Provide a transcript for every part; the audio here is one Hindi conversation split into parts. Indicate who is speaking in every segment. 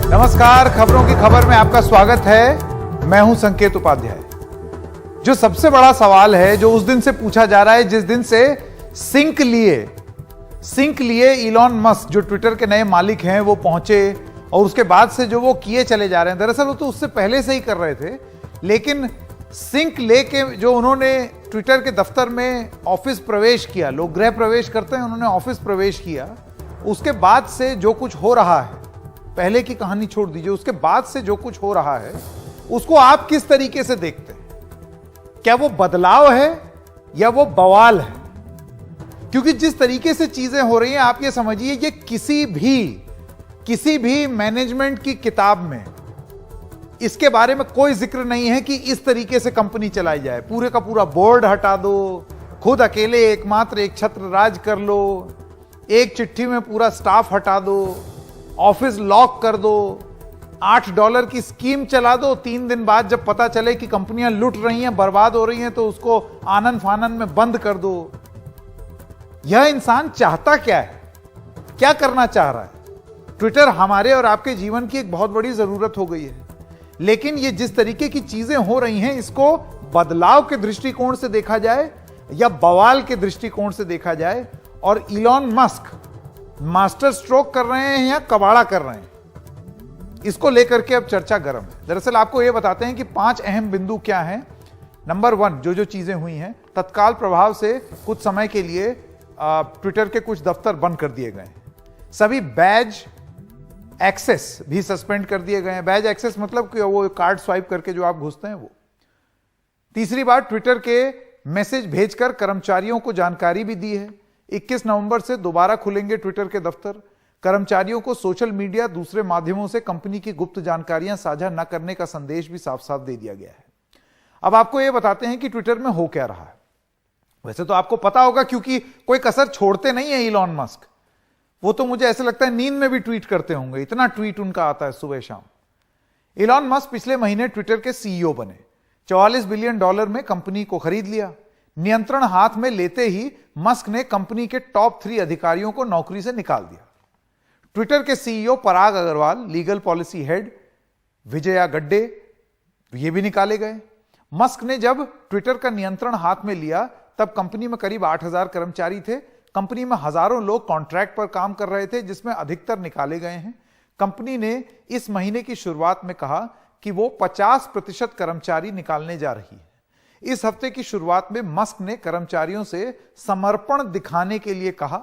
Speaker 1: नमस्कार, खबरों की खबर में आपका स्वागत है। मैं हूं संकेत उपाध्याय। जो सबसे बड़ा सवाल है जो उस दिन से पूछा जा रहा है जिस दिन से सिंक लिए इलॉन मस्क जो ट्विटर के नए मालिक हैं वो पहुंचे, और उसके बाद से जो वो किए चले जा रहे हैं, दरअसल वो तो उससे पहले से ही कर रहे थे, लेकिन सिंक लेके जो उन्होंने ट्विटर के दफ्तर में ऑफिस प्रवेश किया, लोग गृह प्रवेश करते हैं, उन्होंने ऑफिस प्रवेश किया, उसके बाद से जो कुछ हो रहा है, पहले की कहानी छोड़ दीजिए, उसके बाद से जो कुछ हो रहा है उसको आप किस तरीके से देखते हैं? क्या वो बदलाव है या वो बवाल है? क्योंकि जिस तरीके से चीजें हो रही हैं, आप ये समझिए, ये किसी भी मैनेजमेंट की किताब में इसके बारे में कोई जिक्र नहीं है कि इस तरीके से कंपनी चलाई जाए। पूरे का पूरा बोर्ड हटा दो, खुद अकेले एकमात्र एक छत्र राज कर लो, एक चिट्ठी में पूरा स्टाफ हटा दो, ऑफिस लॉक कर दो, $8 की स्कीम चला दो, 3 दिन बाद जब पता चले कि कंपनियां लुट रही हैं, बर्बाद हो रही हैं, तो उसको आनन फानन में बंद कर दो। यह इंसान चाहता क्या है? क्या करना चाह रहा है? ट्विटर हमारे और आपके जीवन की एक बहुत बड़ी जरूरत हो गई है, लेकिन ये जिस तरीके की चीजें हो रही हैं, इसको बदलाव के दृष्टिकोण से देखा जाए या बवाल के दृष्टिकोण से देखा जाए, और इलॉन मस्क मास्टर स्ट्रोक कर रहे हैं या कबाड़ा कर रहे हैं, इसको लेकर के अब चर्चा गर्म है। दरअसल आपको यह बताते हैं कि 5 अहम बिंदु क्या हैं। नंबर 1, जो चीजें हुई हैं, तत्काल प्रभाव से कुछ समय के लिए ट्विटर के कुछ दफ्तर बंद कर दिए गए हैं। सभी बैज एक्सेस भी सस्पेंड कर दिए गए हैं। बैज एक्सेस मतलब कि वो कार्ड स्वाइप करके जो आप घुसते हैं वो। तीसरी बात, ट्विटर के मैसेज भेजकर कर्मचारियों को जानकारी भी दी है। 21 नवंबर से दोबारा खुलेंगे ट्विटर के दफ्तर। कर्मचारियों को सोशल मीडिया, दूसरे माध्यमों से कंपनी की गुप्त जानकारियां साझा न करने का संदेश भी साफ साफ दे दिया गया है। अब आपको यह बताते हैं कि ट्विटर में हो क्या रहा है। वैसे तो आपको पता होगा, क्योंकि कोई कसर छोड़ते नहीं है इलॉन मस्क। वो तो मुझे ऐसे लगता है नींद में भी ट्वीट करते होंगे, इतना ट्वीट उनका आता है सुबह शाम। इलॉन मस्क पिछले महीने ट्विटर के सीईओ बने। $44 बिलियन में कंपनी को खरीद लिया। नियंत्रण हाथ में लेते ही मस्क ने कंपनी के टॉप 3 अधिकारियों को नौकरी से निकाल दिया। ट्विटर के CEO Parag Agrawal, legal policy head Vijaya Gadde, ये भी निकाले गए। मस्क ने जब ट्विटर का नियंत्रण हाथ में लिया, तब कंपनी में करीब 8,000 कर्मचारी थे। कंपनी में हजारों लोग कॉन्ट्रैक्ट पर काम कर रहे थे, जिसमें अधिकतर निकाले गए हैं। कंपनी ने इस महीने की शुरुआत में कहा कि वो 50% कर्मचारी निकालने जा रही है। इस हफ्ते की शुरुआत में मस्क ने कर्मचारियों से समर्पण दिखाने के लिए कहा।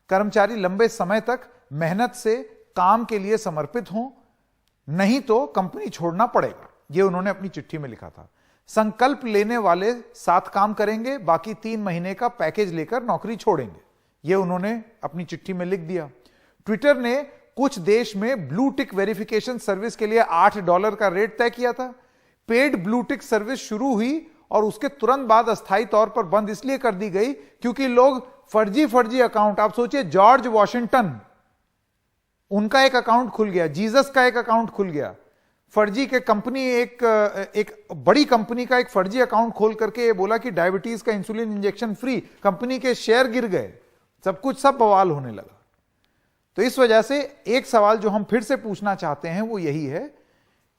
Speaker 1: कर्मचारी लंबे समय तक मेहनत से काम के लिए समर्पित हों, नहीं तो कंपनी छोड़ना पड़ेगा, यह उन्होंने अपनी चिट्ठी में लिखा था। संकल्प लेने वाले साथ काम करेंगे, बाकी 3 महीने का पैकेज लेकर नौकरी छोड़ेंगे, यह उन्होंने अपनी चिट्ठी में लिख दिया। ट्विटर ने कुछ देश में ब्लू टिक वेरिफिकेशन सर्विस के लिए $8 का रेट तय किया था। पेड ब्लू टिक सर्विस शुरू हुई और उसके तुरंत बाद अस्थायी तौर पर बंद इसलिए कर दी गई क्योंकि लोग फर्जी अकाउंट, आप सोचिए, जॉर्ज वॉशिंगटन, उनका एक अकाउंट खुल गया, जीसस का एक अकाउंट खुल गया, फर्जी के कंपनी, एक बड़ी कंपनी का एक फर्जी अकाउंट खोल करके ये बोला कि डायबिटीज का इंसुलिन इंजेक्शन फ्री, कंपनी के शेयर गिर गए, सब बवाल होने लगा। तो इस वजह से एक सवाल जो हम फिर से पूछना चाहते हैं वो यही है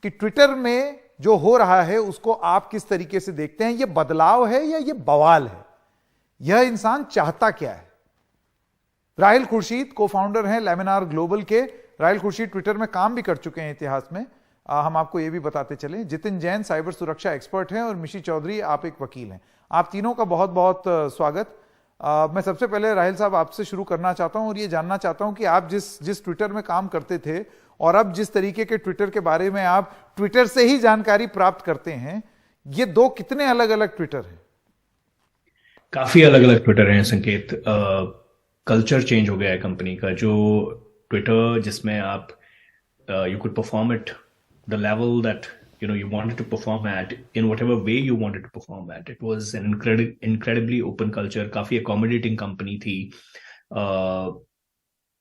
Speaker 1: कि ट्विटर में जो हो रहा है उसको आप किस तरीके से देखते हैं? ये बदलाव है या ये बवाल है? यह इंसान चाहता क्या है? राहिल खुर्शीद को फाउंडर हैं लेमिनार ग्लोबल के। राहिल खुर्शीद ट्विटर में काम भी कर चुके हैं इतिहास में। हम आपको यह भी बताते चले। जितिन जैन साइबर सुरक्षा एक्सपर्ट हैं और मिशी चौधरी, आप एक वकील हैं। आप तीनों का बहुत बहुत स्वागत। मैं सबसे पहले राहिल साहब आपसे शुरू करना चाहता हूं और ये जानना चाहता हूं कि आप जिस ट्विटर में काम करते थे और अब जिस तरीके के ट्विटर के बारे में आप ट्विटर से ही जानकारी प्राप्त करते हैं, ये 2 कितने अलग अलग ट्विटर हैं?
Speaker 2: काफी अलग अलग ट्विटर हैं संकेत। कल्चर चेंज हो गया है कंपनी का। जो ट्विटर जिसमें आप you could perform at the level that you wanted to perform at, in whatever way you wanted to perform at. It was an incredibly open culture, काफी accommodating company थी.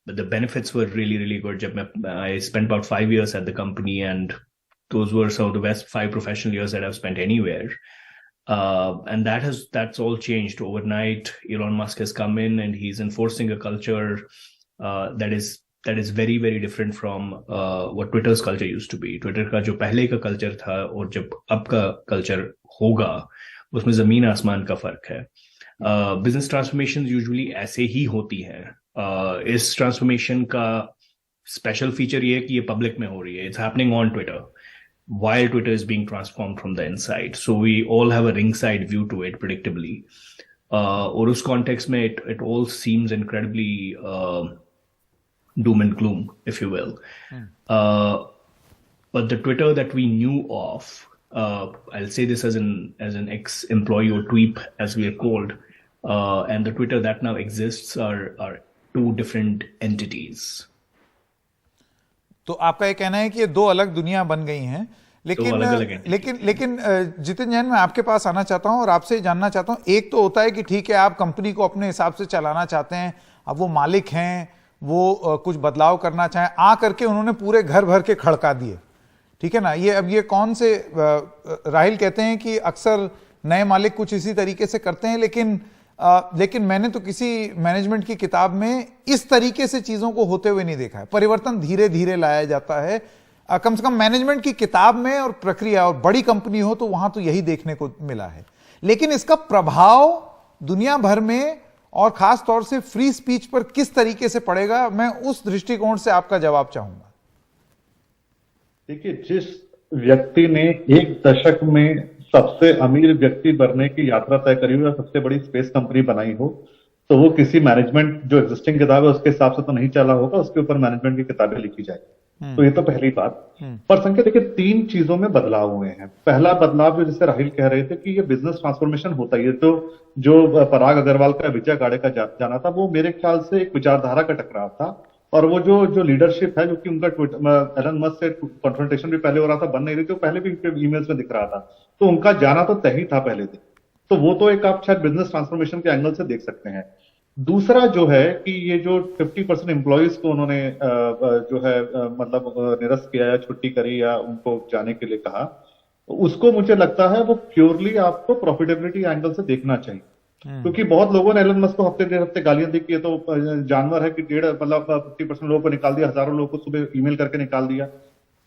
Speaker 2: But the benefits were really, really good. I spent about 5 years at the company, and those were some of the best 5 professional years that I've spent anywhere. And that's all changed overnight. Elon Musk has come in and he's enforcing a culture that is that is very very different from what Twitter's culture used to be. Twitter का जो पहले का कल्चर था और जब अब का कल्चर होगा उसमें जमीन आसमान का फर्क है. बिजनेस ट्रांसफॉर्मेशन यूजुअली ऐसे ही होती है. इस ट्रांसफॉर्मेशन का स्पेशल फीचर ये है कि ये पब्लिक में हो रही है. It's happening on Twitter while Twitter is being transformed from the inside. So we all have a ringside view to it, predictably. और उस context में it all seems incredibly doom and gloom, if you will. But the Twitter that we knew of, I'll say this as an ex-employee or tweep, as we are called, and the Twitter that now exists are two different entities.
Speaker 1: तो आपका ये कहना है कि ये दो अलग दुनिया बन गई हैं, लेकिन जितिन जैन, मैं आपके पास आना चाहता हूं और आपसे जानना चाहता हूं. एक तो होता है कि ठीक है, आप कंपनी को अपने हिसाब से चलाना चाहते हैं, अब वो मालिक हैं, वो कुछ बदलाव करना चाहें, आ करके उन्होंने पूरे घर भर के खड़का दिए, ठीक है ना. ये कौन से राहिल कहते हैं कि अक्सर नए मालिक कुछ इसी तरीके से करते हैं, लेकिन मैंने तो किसी मैनेजमेंट की किताब में इस तरीके से चीजों को होते हुए नहीं देखा है. परिवर्तन धीरे धीरे लाया जाता है, कम से कम मैनेजमेंट की किताब में और प्रक्रिया, और बड़ी कंपनी हो तो वहां तो यही देखने को मिला है. लेकिन इसका प्रभाव दुनिया भर में और खास तौर से फ्री स्पीच पर किस तरीके से पड़ेगा, मैं उस दृष्टिकोण से आपका जवाब चाहूंगा.
Speaker 3: देखिए, जिस व्यक्ति ने एक दशक में सबसे अमीर व्यक्ति बनने की यात्रा तय करी हुई और सबसे बड़ी स्पेस कंपनी बनाई हो, तो वो किसी मैनेजमेंट जो एग्जिस्टिंग किताब है उसके हिसाब से तो नहीं चला होगा, उसके ऊपर मैनेजमेंट की किताबें लिखी जाएगी. तो ये तो पहली बात. पर संकेत, देखिए, 3 चीजों में बदलाव हुए हैं. पहला बदलाव जो जिसे राहिल कह रहे थे कि ये बिजनेस ट्रांसफॉर्मेशन होता है, तो जो पराग अग्रवाल का विजय गाड़े का जाना था, वो मेरे ख्याल से एक विचारधारा का टकराव था. और वो जो लीडरशिप है, जो कि उनका एलन मस्क से कॉन्फ्रंटेशन भी पहले हो रहा था, बन नहीं रही थी, तो पहले भी ईमेल्स में दिख रहा था, तो उनका जाना तो तय ही था पहले दिन. तो वो तो एक आप शायद बिजनेस ट्रांसफॉर्मेशन के एंगल से देख सकते हैं. दूसरा जो है कि ये जो 50% एम्प्लॉइज को उन्होंने जो है मतलब निरस्त किया या छुट्टी करी या उनको जाने के लिए कहा, उसको मुझे लगता है वो प्योरली आपको प्रॉफिटेबिलिटी एंगल से देखना चाहिए. क्योंकि बहुत लोगों ने एलन मस्क को हफ्ते डेढ़ हफ्ते गालियां दी कि ये तो जानवर है कि 50% लोगों को निकाल दिया, हजारों लोगों को सुबह ईमेल करके निकाल दिया.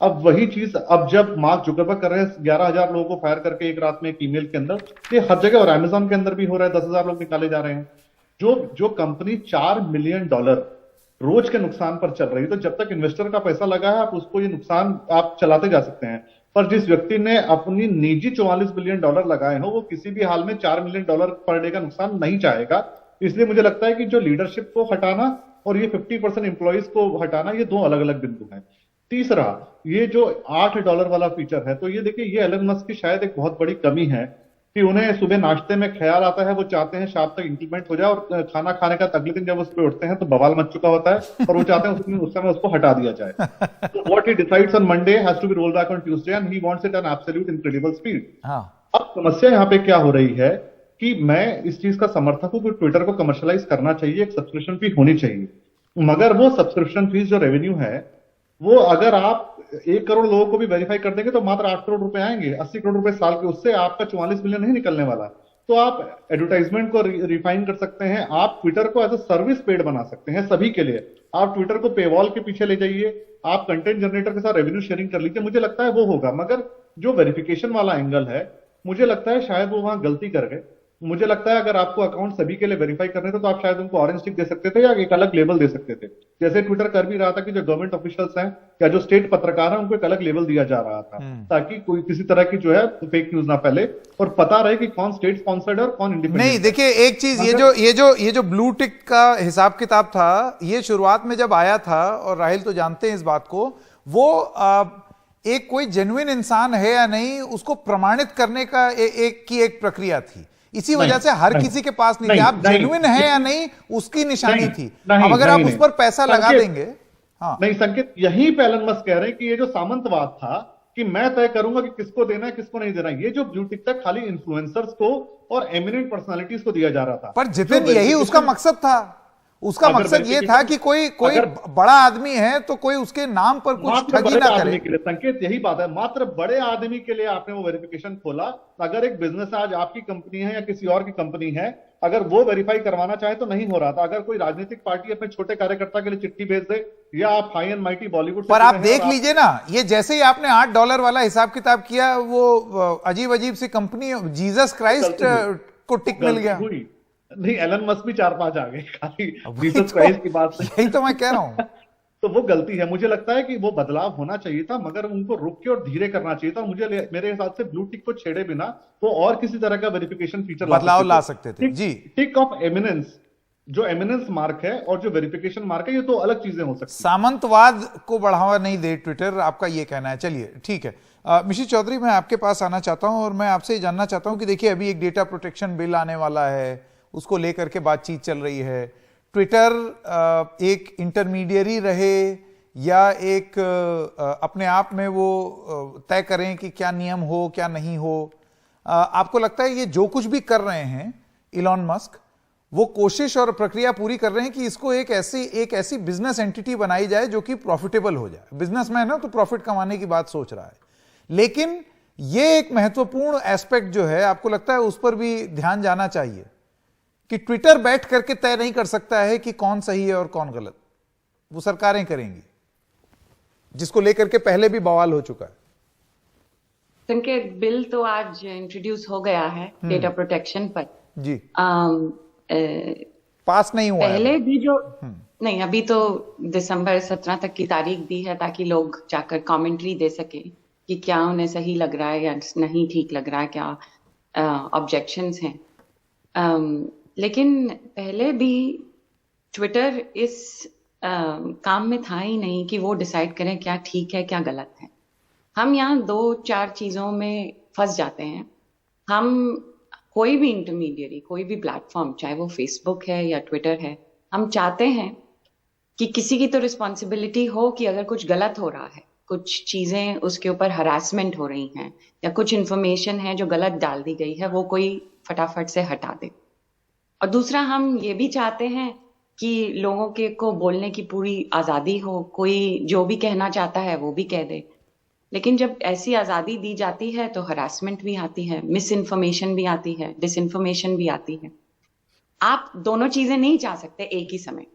Speaker 3: अब वही चीज अब जब मार्क जुकरबर्ग कर रहे हैं 11,000 लोगों को फायर करके एक रात में एक ईमेल के अंदर, ये हर जगह, और अमेजॉन के अंदर भी हो रहा है, 10,000 लोग निकाले जा रहे हैं. जो कंपनी $4 मिलियन रोज के नुकसान पर चल रही है, तो जब तक इन्वेस्टर का पैसा लगा है आप उसको ये नुकसान आप चलाते जा सकते हैं. पर जिस व्यक्ति ने अपनी निजी $44 बिलियन लगाए हो, वो किसी भी हाल में $4 मिलियन पर डे का नुकसान नहीं चाहेगा. इसलिए मुझे लगता है कि जो लीडरशिप को हटाना और ये 50% एम्प्लॉइज को हटाना, ये 2 अलग अलग बिंदु हैं. तीसरा, ये जो $8 वाला फीचर है, तो ये देखिए, ये एलन मस्क की शायद एक बहुत बड़ी कमी है कि उन्हें सुबह नाश्ते में ख्याल आता है, वो चाहते हैं शाम तक इंप्लीमेंट हो जाए, और खाना खाने का अगले दिन जब उस पर उठते हैं तो बवाल मच चुका होता है, और वो चाहते हैं उस समय उसको हटा दिया जाए. What he decides on Monday has to be rolled back on Tuesday and he wants it an absolute incredible speed. अब समस्या यहाँ पे क्या हो रही है कि मैं इस चीज का समर्थक हूं कि ट्विटर को कमर्शियलाइज करना चाहिए, एक सब्सक्रिप्शन फी होनी चाहिए, मगर वो सब्सक्रिप्शन फीस जो रेवेन्यू है, वो अगर आप 1 करोड़ लोगों को भी वेरीफाई कर देंगे तो मात्र 8 करोड़ रुपए आएंगे, 80 करोड़ रुपए साल के, उससे आपका 44 मिलियन नहीं निकलने वाला. तो आप एडवर्टाइजमेंट को रिफाइन कर सकते हैं, आप ट्विटर को एज अ सर्विस पेड बना सकते हैं सभी के लिए. आप ट्विटर को पेवॉल के पीछे ले जाइए, आप कंटेंट जनरेटर के साथ रेवेन्यू शेयरिंग कर लीजिए, मुझे लगता है वो होगा. मगर जो वेरिफिकेशन वाला एंगल है, मुझे लगता है शायद वो वहां गलती कर गए. मुझे लगता है अगर आपको अकाउंट सभी के लिए वेरीफाई करने थे तो आप शायद उनको ऑरेंज टिक दे सकते थे या एक अलग लेबल दे सकते थे, जैसे ट्विटर कर भी रहा था कि जो गवर्नमेंट ऑफिशियल्स हैं या जो स्टेट पत्रकार हैं उनको एक अलग लेबल दिया जा रहा था, ताकि कोई किसी तरह की जो है फेक न्यूज ना फैले और पता रहे कि कौन स्टेट स्पॉन्सर्ड और कौन इंडिपेंडेंट. नहीं,
Speaker 1: देखिए, एक चीज, ये जो ब्लू टिक का हिसाब किताब था, ये शुरुआत में जब आया था, और राहिल तो जानते हैं इस बात को, वो एक कोई जेन्युइन इंसान है या नहीं उसको प्रमाणित करने का एक प्रक्रिया थी. इसी वजह से हर किसी के पास नहीं थी. आप जेन्युइन है या नहीं उसकी निशानी थी. अब अगर आप उस पर पैसा लगा देंगे. हाँ, नहीं
Speaker 3: संकेत, यही पे एलन मस्क कह रहे हैं कि ये जो सामंतवाद था कि मैं तय करूंगा कि किसको देना है किसको नहीं देना, ये जो ब्लू टिक तक खाली इन्फ्लुएंसर्स को और एमिनेंट पर्सनालिटीज को दिया जा रहा था.
Speaker 1: पर जितिन, यही उसका मकसद था. उसका मकसद ये था कि कोई बड़ा आदमी है तो कोई उसके नाम पर कुछ ठगी ना करे.
Speaker 3: के लिए संकेत यही बात है, मात्र बड़े आदमी के लिए आपने वो वेरिफिकेशन खोला. अगर एक बिजनेस आज आपकी कंपनी है या किसी और की कंपनी है अगर वो वेरीफाई करवाना चाहे तो नहीं हो रहा था। अगर कोई राजनीतिक पार्टी अपने छोटे कार्यकर्ता के लिए चिट्ठी भेज दे, या आप हाई एंड माइटी बॉलीवुड से
Speaker 1: पर आप
Speaker 3: जुड़े हैं
Speaker 1: देख
Speaker 3: और आप-
Speaker 1: लीजिए ना, ये जैसे ही आपने $8 वाला हिसाब किताब किया, वो अजीब अजीब सी कंपनी जीसस क्राइस्ट को टिक मिल
Speaker 3: गलती
Speaker 1: गया।
Speaker 3: हुई। नहीं, एलन मस्क भी 4-5 आ गए खाली
Speaker 1: वही
Speaker 3: जीसस
Speaker 1: तो-
Speaker 3: क्राइस्ट की बात से।
Speaker 1: यही तो मैं कह रहा हूं।
Speaker 3: तो वो गलती है। मुझे लगता है कि वो बदलाव होना चाहिए था, मगर उनको रुक के और धीरे करना चाहिए था। मेरे हिसाब से ब्लू टिक को छेड़े बिना वो और किसी तरह का वेरिफिकेशन फीचर
Speaker 1: बदलाव ला सकते थे। जी,
Speaker 3: टिक ऑफ एमिनेंस, जो एमिनेंस मार्क है और जो वेरिफिकेशन मार्क है, ये तो अलग चीजें हो सकती हैं।
Speaker 1: सामंतवाद को बढ़ावा नहीं दे ट्विटर, आपका ये कहना है। चलिए ठीक है। मिशी चौधरी, मैं आपके पास आना चाहता हूं और मैं आपसे जानना चाहता हूं कि देखिए, अभी एक डेटा प्रोटेक्शन बिल आने वाला है, उसको लेकर के बातचीत चल रही है। ट्विटर एक इंटरमीडियरी रहे या एक अपने आप में वो तय करें कि क्या नियम हो क्या नहीं हो? आपको लगता है ये जो कुछ भी कर रहे हैं इलॉन मस्क, वो कोशिश और प्रक्रिया पूरी कर रहे हैं कि इसको एक ऐसी बिजनेस एंटिटी बनाई जाए जो कि प्रॉफिटेबल हो जाए? बिजनेसमैन है तो प्रॉफिट कमाने की बात सोच रहा है, लेकिन ये एक महत्वपूर्ण एस्पेक्ट जो है, आपको लगता है उस पर भी ध्यान जाना चाहिए कि ट्विटर बैठ करके तय नहीं कर सकता है कि कौन सही है और कौन गलत? वो सरकारें करेंगी, जिसको लेकर के पहले भी बवाल हो चुका है।
Speaker 4: संकेत, बिल तो आज इंट्रोड्यूस हो गया है डेटा प्रोटेक्शन पर।
Speaker 1: जी,
Speaker 4: अ,
Speaker 1: पास नहीं हुआ
Speaker 4: पहले
Speaker 1: है।
Speaker 4: भी जो नहीं, अभी तो दिसंबर 17 तक की तारीख दी है ताकि लोग जाकर कमेंट्री दे सके कि क्या उन्हें सही लग रहा है या नहीं ठीक लग रहा है, क्या ऑब्जेक्शंस हैं। लेकिन पहले भी ट्विटर इस काम में था ही नहीं कि वो डिसाइड करें क्या ठीक है क्या गलत है। हम यहाँ 2-4 चीजों में फंस जाते हैं। हम कोई भी इंटरमीडियरी, कोई भी प्लेटफॉर्म, चाहे वो फेसबुक है या ट्विटर है, हम चाहते हैं कि किसी की तो रिस्पॉन्सिबिलिटी हो कि अगर कुछ गलत हो रहा है, कुछ चीजें उसके ऊपर हरासमेंट हो रही हैं या कुछ इंफॉर्मेशन है जो गलत डाल दी गई है, वो कोई फटाफट से हटा दे। और दूसरा, हम ये भी चाहते हैं कि लोगों के को बोलने की पूरी आजादी हो, कोई जो भी कहना चाहता है वो भी कह दे। लेकिन जब ऐसी आजादी दी जाती है तो हरासमेंट भी आती है, मिस इन्फॉर्मेशन भी आती है, डिसइंफॉर्मेशन भी आती है। आप दोनों चीजें नहीं चाह सकते एक ही समय।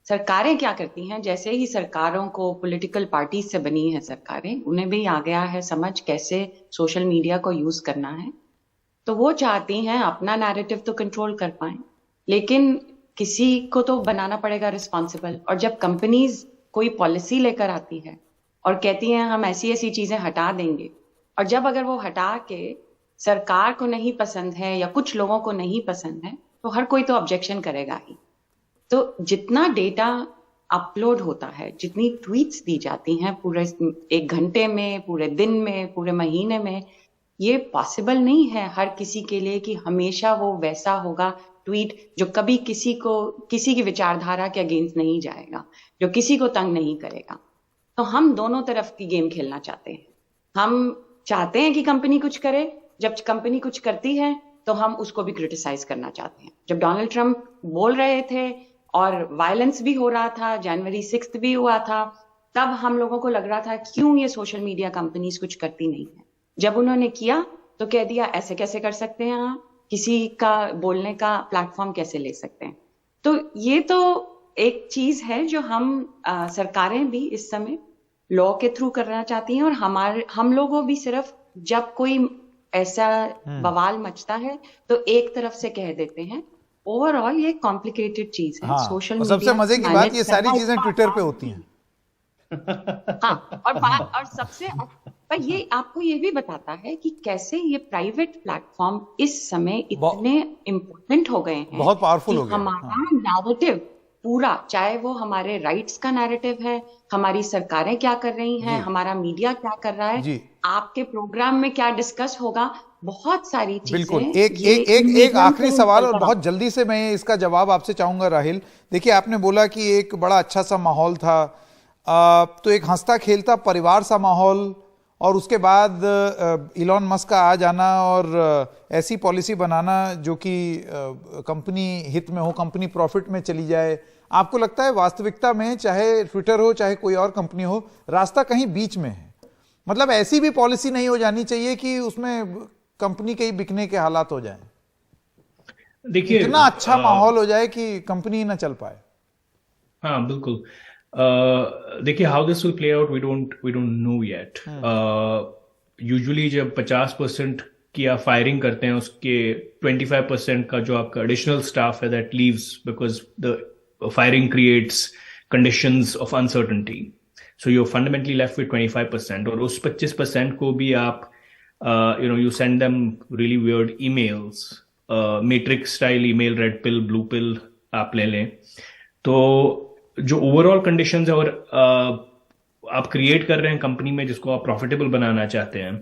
Speaker 4: सरकारें क्या करती हैं, जैसे ही सरकारों को, पॉलिटिकल पार्टीज से बनी है सरकारें, उन्हें भी आ गया है समझ कैसे सोशल मीडिया को यूज करना है, तो वो चाहती हैं अपना नैरेटिव तो कंट्रोल कर पाए, लेकिन किसी को तो बनाना पड़ेगा रिस्पॉन्सिबल। और जब कंपनीज कोई पॉलिसी लेकर आती है और कहती हैं हम ऐसी ऐसी चीजें हटा देंगे, और जब अगर वो हटा के सरकार को नहीं पसंद है या कुछ लोगों को नहीं पसंद है, तो हर कोई तो ऑब्जेक्शन करेगा ही। तो जितना डेटा अपलोड होता है, जितनी ट्वीट्स दी जाती हैं पूरे 1 घंटे में, पूरे दिन में, पूरे महीने में, ये पॉसिबल नहीं है हर किसी के लिए कि हमेशा वो वैसा होगा ट्वीट जो कभी किसी की विचारधारा के अगेंस्ट नहीं जाएगा, जो किसी को तंग नहीं करेगा। तो हम दोनों तरफ की गेम खेलना चाहते हैं। हम चाहते हैं कि कंपनी कुछ करे, जब कंपनी कुछ करती है तो हम उसको भी क्रिटिसाइज करना चाहते हैं। जब डोनाल्ड ट्रंप बोल रहे थे और वायलेंस भी हो रहा था, जनवरी 6 भी हुआ था, तब हम लोगों को लग रहा था क्यों ये सोशल मीडिया कंपनीज कुछ करती नहीं है। जब उन्होंने किया तो कह दिया ऐसे कैसे कर सकते हैं आप, किसी का बोलने का प्लेटफॉर्म कैसे ले सकते हैं। तो ये तो एक चीज है जो हम सरकारें भी इस समय लॉ के थ्रू करना चाहती हैं, और हम लोगों भी सिर्फ जब कोई ऐसा बवाल मचता है तो एक तरफ से कह देते हैं। ओवरऑल ये कॉम्प्लिकेटेड चीज है।
Speaker 1: हाँ,
Speaker 4: सोशल
Speaker 1: और सबसे मजे की बात, ये सारी चीजें ट्विटर पे होती हैं।
Speaker 4: हाँ, और सबसे पर ये आपको ये भी बताता है कि कैसे ये प्राइवेट प्लेटफॉर्म इस समय इतने इम्पोर्टेंट हो गए हैं,
Speaker 1: बहुत पावरफुल हो गए।
Speaker 4: हमारा नैरेटिव पूरा, चाहे वो हमारे राइट्स का नैरेटिव है, हमारी सरकारें क्या कर रही हैं, हमारा मीडिया क्या कर रहा है, आपके प्रोग्राम में क्या डिस्कस होगा, बहुत सारी चीजें।
Speaker 1: बिल्कुल। एक आखिरी सवाल, और बहुत जल्दी से मैं इसका जवाब आपसे चाहूंगा राहिल। देखिए, आपने बोला कि एक बड़ा अच्छा सा माहौल था, तो एक हंसता खेलता परिवार सा माहौल, और उसके बाद इलॉन मस्क का आ जाना और ऐसी पॉलिसी बनाना जो कि कंपनी हित में हो, कंपनी प्रॉफिट में चली जाए। आपको लगता है वास्तविकता में, चाहे ट्विटर हो चाहे कोई और कंपनी हो, रास्ता कहीं बीच में है? मतलब ऐसी भी पॉलिसी नहीं हो जानी चाहिए कि उसमें कंपनी के ही बिकने के हालात हो जाएं।
Speaker 2: देखिए
Speaker 1: इतना अच्छा माहौल हो जाए कि कंपनी ना चल पाए।
Speaker 2: हाँ बिल्कुल। देखिए how this will play out we don't know yet. Usually जब 50% की आप फायरिंग करते हैं उसके 25% का जो आपका एडिशनल स्टाफ है that leaves because the firing creates conditions of uncertainty, so you fundamentally left with 25%, और उस 25% को भी आप you send them really weird emails, matrix style email, red pill blue pill आप ले लें, तो जो ओवरऑल कंडीशंस है और आप क्रिएट कर रहे हैं कंपनी में जिसको आप प्रॉफिटेबल बनाना चाहते हैं,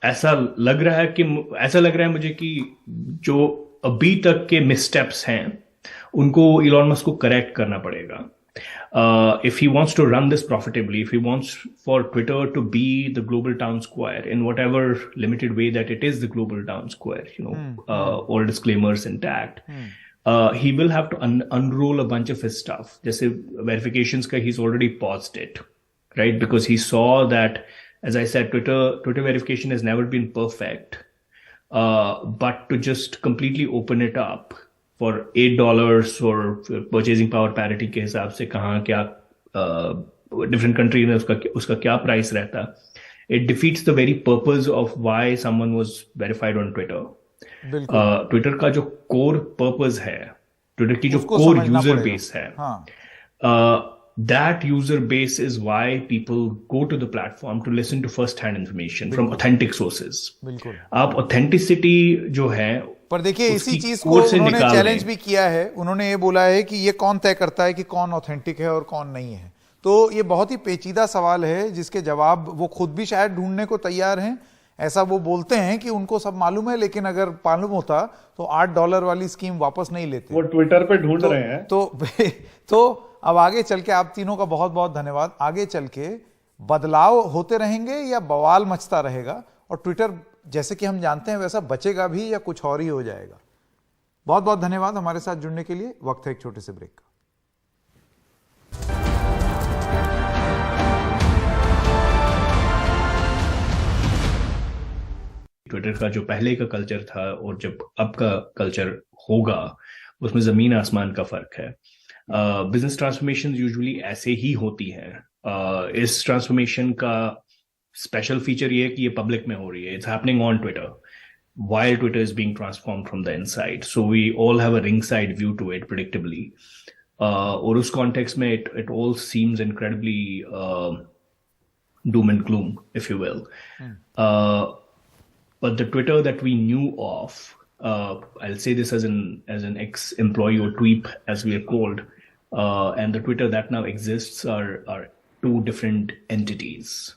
Speaker 2: ऐसा लग रहा है मुझे कि जो अभी तक के मिसस्टेप्स हैं उनको इलॉन मस्क को करेक्ट करना पड़ेगा। If he wants to run this profitably, if he wants for Twitter to be the global town square in whatever limited way that it is the global town square, all disclaimers intact, he will have to unroll a bunch of his stuff. Just verifications ka he's already paused it, right? Because he saw that, as I said, Twitter verification has never been perfect, but to just completely open it up for $8 और परचेजिंग पावर पैरिटी के हिसाब से कहाँ क्या डिफरेंट कंट्री में उसका क्या प्राइस रहता, it defeats the very purpose of why someone was verified on Twitter. Twitter का जो कोर पर्पज है, ट्विटर की जो कोर यूजर बेस है, that user base is why people go to the platform to listen to first hand information from authentic sources। आप authenticity जो है,
Speaker 1: पर देखिए इसी चीज को उन्होंने चैलेंज भी किया है। उन्होंने ये बोला है कि ये कौन तय करता है कि कौन ऑथेंटिक है और कौन नहीं है। तो ये बहुत ही पेचीदा सवाल है जिसके जवाब वो खुद भी शायद ढूंढने को तैयार हैं। ऐसा वो बोलते हैं कि उनको सब मालूम है, लेकिन अगर मालूम होता तो $8 वाली स्कीम वापस नहीं लेते।
Speaker 3: वो ट्विटर पे ढूंढ रहे हैं।
Speaker 1: तो अब आगे चल के, आप तीनों का बहुत बहुत धन्यवाद। आगे चल के बदलाव होते रहेंगे या बवाल मचता रहेगा, और ट्विटर जैसे कि हम जानते हैं वैसा बचेगा भी या कुछ और ही हो जाएगा। बहुत बहुत धन्यवाद हमारे साथ जुड़ने के लिए। वक्त है एक छोटे से ब्रेक का।
Speaker 2: ट्विटर का जो पहले का कल्चर था और जब अब का कल्चर होगा उसमें जमीन आसमान का फर्क है। बिजनेस ट्रांसफॉर्मेशन यूजुअली ऐसे ही होती है। इस ट्रांसफॉर्मेशन का स्पेशल फीचर ये है कि ये पब्लिक में हो रही है। It's happening on Twitter while Twitter is being transformed from the inside, so we all have a ringside view to it predictably, और उस context में it all seems incredibly doom and gloom, if you will. But the Twitter that we knew of, I'll say this as an ex-employee or tweep as we are called, and the Twitter that now exists are two different entities.